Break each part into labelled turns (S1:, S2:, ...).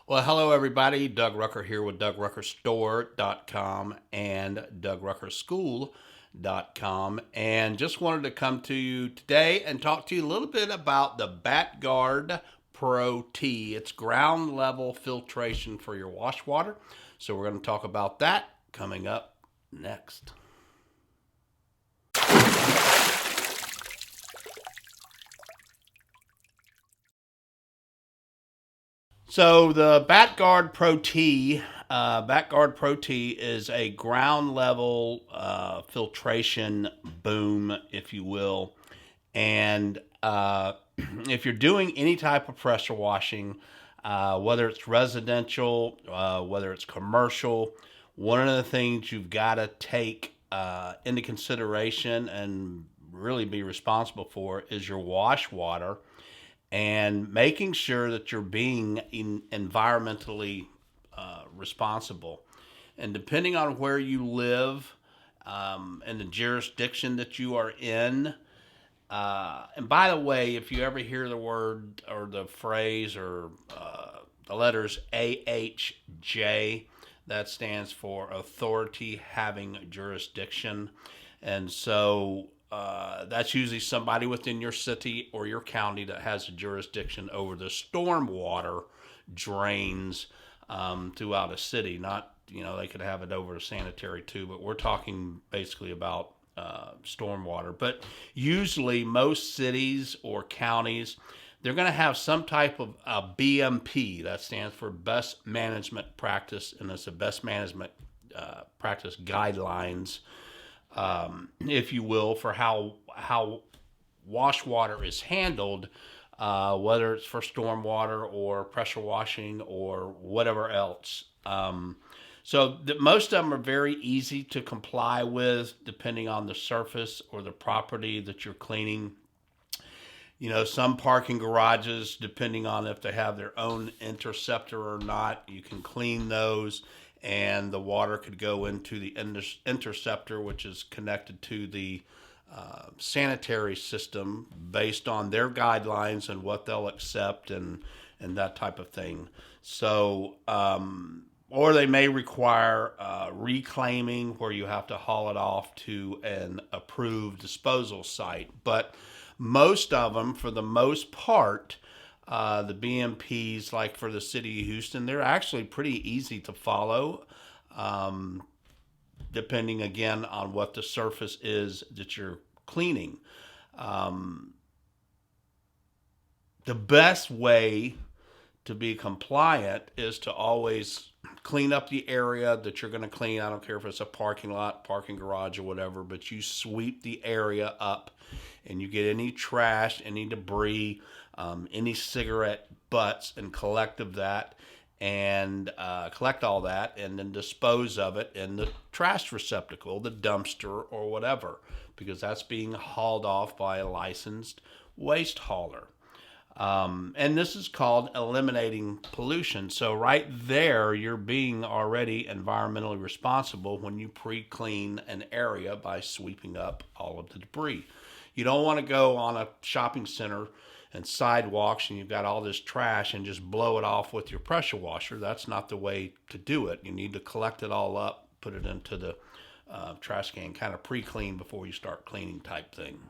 S1: Well, hello everybody. Doug Rucker here with DougRuckerStore.com and DougRuckerSchool.com, and just wanted to come to you today and talk to you a little bit about the BatGuard Pro T. It's ground level filtration for your wash water. So we're going to talk about that coming up next. So the BatGuard Pro T is a ground level filtration boom, if you will. And if you're doing any type of pressure washing, whether it's residential, whether it's commercial, one of the things you've got to take into consideration and really be responsible for is your wash water and making sure that you're being environmentally responsible. And depending on where you live and the jurisdiction that you are in, and by the way, if you ever hear the word or the phrase or the letters AHJ, that stands for Authority Having Jurisdiction. And so that's usually somebody within your city or your county that has a jurisdiction over the stormwater drains throughout a city. Not, they could have it over a sanitary too, but we're talking basically about stormwater. But usually most cities or counties, they're going to have some type of BMP. That stands for Best Management Practice, and it's a Best Management Practice Guidelines, if you will, for how wash water is handled, whether it's for stormwater or pressure washing or whatever else. So most of them are very easy to comply with, depending on the surface or the property that you're cleaning. Some parking garages, depending on if they have their own interceptor or not, you can clean those, and the water could go into the interceptor, which is connected to the sanitary system based on their guidelines and what they'll accept and that type of thing. So, or they may require reclaiming, where you have to haul it off to an approved disposal site. But most of them, for the most part, the BMPs, like for the city of Houston, they're actually pretty easy to follow, depending again on what the surface is that you're cleaning. The best way to be compliant is to always clean up the area that you're going to clean. I don't care if it's a parking lot, parking garage, or whatever, but you sweep the area up and you get any trash, any debris, any cigarette butts, and collect all that, and then dispose of it in the trash receptacle, the dumpster, or whatever, because that's being hauled off by a licensed waste hauler. And this is called eliminating pollution. So right there, you're being already environmentally responsible when you pre-clean an area by sweeping up all of the debris. You don't want to go on a shopping center and sidewalks and you've got all this trash and just blow it off with your pressure washer. That's not the way to do it. You need to collect it all up, put it into the trash can, kind of pre-clean before you start cleaning type thing.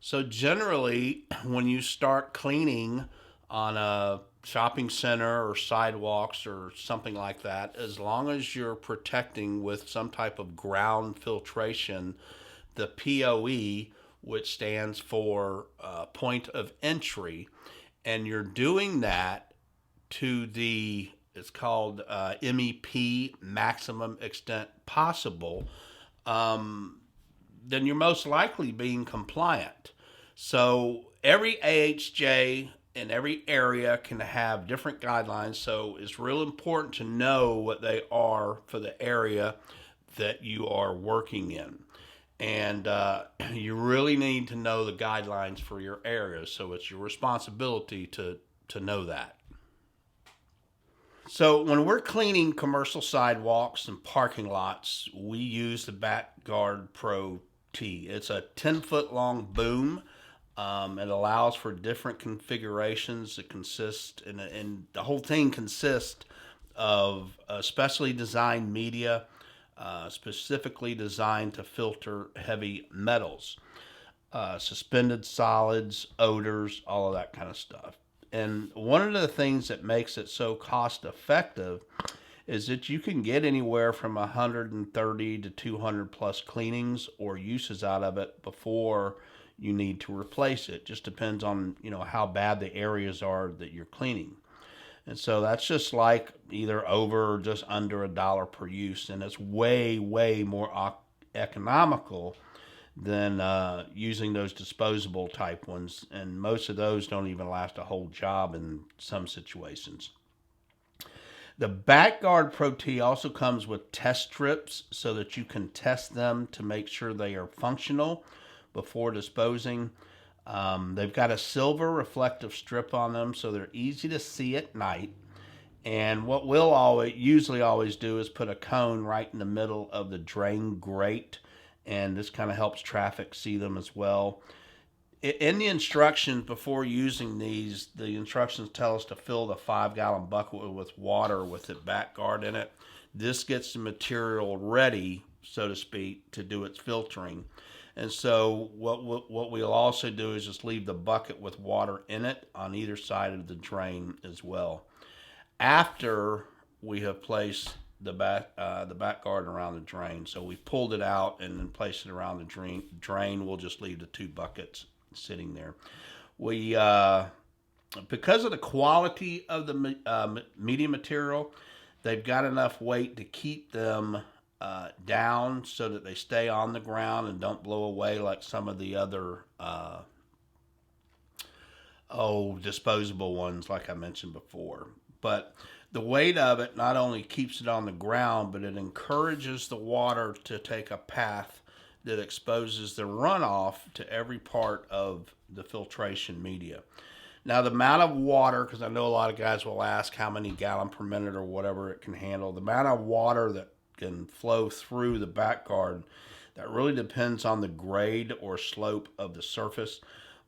S1: So generally, when you start cleaning on a shopping center or sidewalks or something like that, as long as you're protecting with some type of ground filtration, the POE, which stands for point of entry, and you're doing that to it's called MEP, maximum extent possible, then you're most likely being compliant. So every AHJ in every area can have different guidelines, so it's real important to know what they are for the area that you are working in. And you really need to know the guidelines for your area, so it's your responsibility to know that. So when we're cleaning commercial sidewalks and parking lots, we use the BatGuard Pro T. It's a 10-foot long boom. It allows for different configurations. It consists, and the whole thing consists of specially designed media, specifically designed to filter heavy metals, suspended solids, odors, all of that kind of stuff. And one of the things that makes it so cost effective is that you can get anywhere from 130 to 200 plus cleanings or uses out of it before you need to replace it. Just depends on, how bad the areas are that you're cleaning. And so that's just like either over or just under $1 per use, and it's way, way more economical than using those disposable type ones. And most of those don't even last a whole job in some situations. The BackGuard Pro T also comes with test strips so that you can test them to make sure they are functional before disposing. They've got a silver reflective strip on them so they're easy to see at night. And what we'll usually always do is put a cone right in the middle of the drain grate, and this kind of helps traffic see them as well. In the instructions before using these, the instructions tell us to fill the 5-gallon bucket with water with the BackGuard in it. This gets the material ready, so to speak, to do its filtering. And so what we'll also do is just leave the bucket with water in it on either side of the drain as well. After we have placed the BackGuard around the drain, so we pulled it out and then placed it around the drain. We'll just leave the 2 buckets sitting there. We because of the quality of the media material, they've got enough weight to keep them down so that they stay on the ground and don't blow away like some of the other disposable ones like I mentioned before. But the weight of it not only keeps it on the ground, but it encourages the water to take a path that exposes the runoff to every part of the filtration media. Now, the amount of water, because I know a lot of guys will ask how many gallon per minute or whatever it can handle, the amount of water that can flow through the BackGuard, that really depends on the grade or slope of the surface.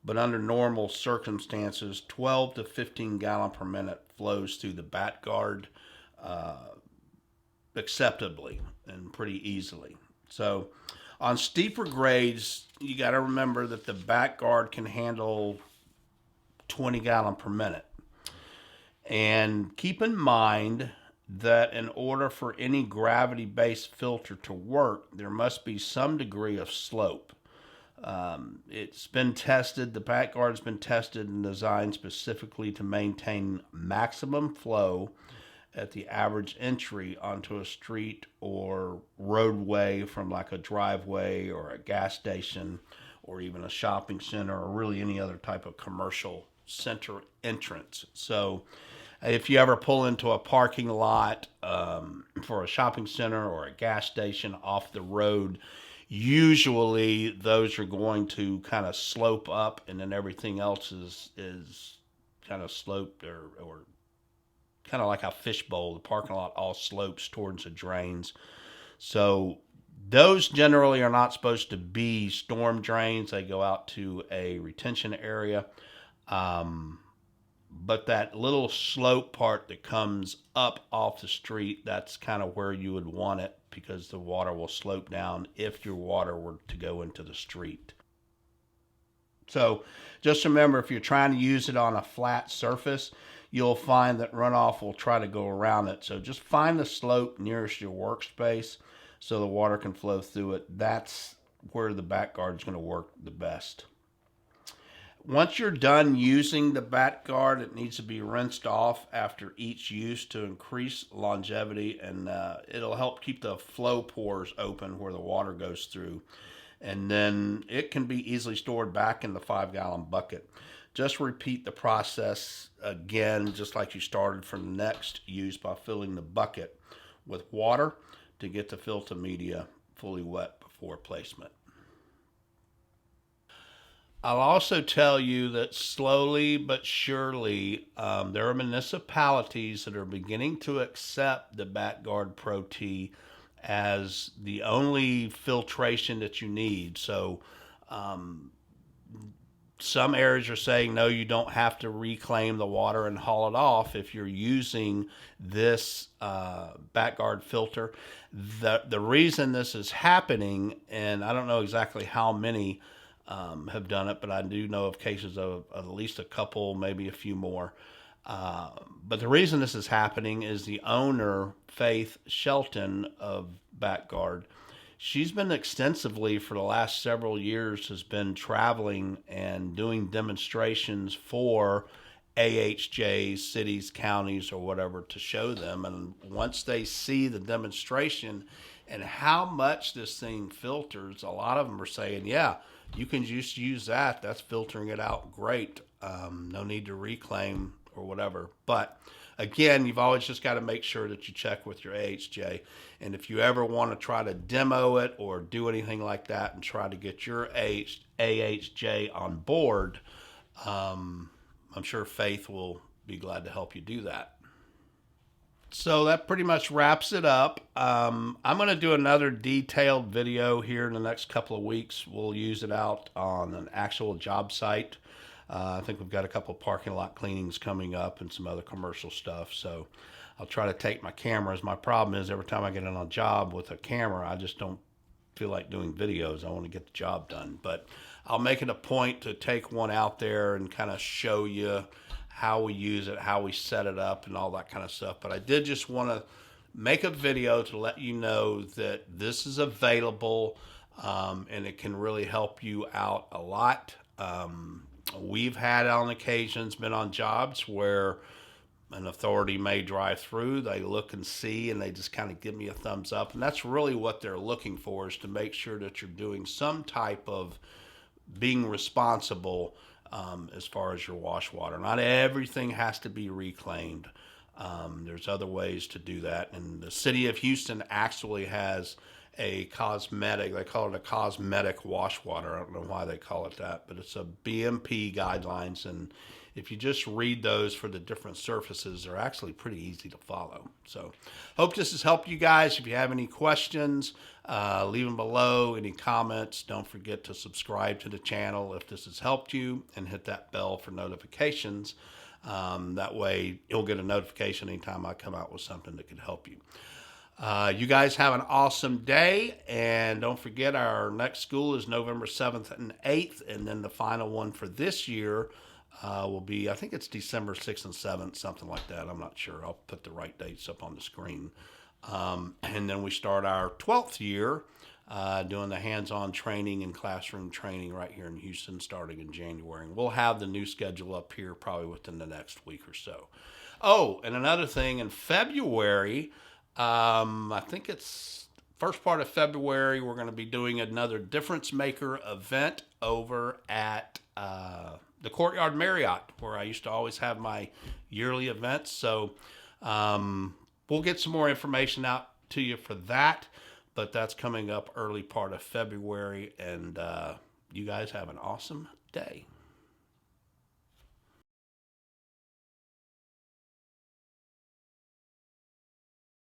S1: But under normal circumstances, 12 to 15 gallon per minute flows through the BackGuard acceptably and pretty easily. So on steeper grades, you got to remember that the BackGuard can handle 20 gallon per minute. And keep in mind that in order for any gravity-based filter to work, there must be some degree of slope. It's been tested, the BackGuard's been tested and designed specifically to maintain maximum flow at the average entry onto a street or roadway from like a driveway or a gas station or even a shopping center or really any other type of commercial center entrance. So if you ever pull into a parking lot for a shopping center or a gas station off the road, usually those are going to kind of slope up, and then everything else is kind of sloped or kind of like a fishbowl. The parking lot all slopes towards the drains. So those generally are not supposed to be storm drains. They go out to a retention area. But that little slope part that comes up off the street, that's kind of where you would want it, because the water will slope down if your water were to go into the street. So just remember, if you're trying to use it on a flat surface, you'll find that runoff will try to go around it. So just find the slope nearest your workspace so the water can flow through it. That's where the BackGuard is going to work the best. Once you're done using the BackGuard, it needs to be rinsed off after each use to increase longevity, and it'll help keep the flow pores open where the water goes through. And then it can be easily stored back in the 5-gallon bucket. Just repeat the process again, just like you started for the next use, by filling the bucket with water to get the filter media fully wet before placement. I'll also tell you that slowly but surely, there are municipalities that are beginning to accept the BackGuard Pro T as the only filtration that you need. So some areas are saying, no, you don't have to reclaim the water and haul it off if you're using this backguard filter. The reason this is happening, and I don't know exactly how many have done it, but I do know of cases of at least a couple, maybe a few more. But the reason this is happening is the owner, Faith Shelton of Backguard, she's been extensively for the last several years, has been traveling and doing demonstrations for AHJs, cities, counties, or whatever, to show them. And once they see the demonstration and how much this thing filters, a lot of them are saying, yeah, you can just use that. That's filtering it out great. No need to reclaim or whatever. But again, you've always just got to make sure that you check with your AHJ. And if you ever want to try to demo it or do anything like that and try to get your AHJ on board, I'm sure Faith will be glad to help you do that. So that pretty much wraps it up. I'm going to do another detailed video here in the next couple of weeks. We'll use it out on an actual job site. I think we've got a couple of parking lot cleanings coming up and some other commercial stuff. So I'll try to take my cameras. My problem is every time I get on a job with a camera, I just don't feel like doing videos. I want to get the job done. But I'll make it a point to take one out there and kind of show you how we use it, how we set it up, and all that kind of stuff. But I did just want to make a video to let you know that this is available, and it can really help you out a lot. We've had on occasions been on jobs where an authority may drive through, they look and see, and they just kind of give me a thumbs up. And that's really what they're looking for, is to make sure that you're doing some type of being responsible as far as your wash water. Not everything has to be reclaimed. There's other ways to do that. And the city of Houston actually has a cosmetic, they call it a cosmetic wash water. I don't know why they call it that, but it's a BMP guidelines. And if you just read those for the different surfaces, they're actually pretty easy to follow. So hope this has helped you guys. If you have any questions, leave them below. Any comments, don't forget to subscribe to the channel if this has helped you, and hit that bell for notifications. That way you'll get a notification anytime I come out with something that could help you. You guys have an awesome day, and don't forget our next school is November 7th and 8th, and then the final one for this year will be, I think it's December 6th and 7th, something like that. I'm not sure. I'll put the right dates up on the screen. And then we start our 12th year doing the hands-on training and classroom training right here in Houston starting in January. And we'll have the new schedule up here probably within the next week or so. Oh, and another thing, in February, I think it's first part of February, we're going to be doing another Difference Maker event over at the Courtyard Marriott, where I used to always have my yearly events. So we'll get some more information out to you for that, but that's coming up early part of February, and you guys have an awesome day.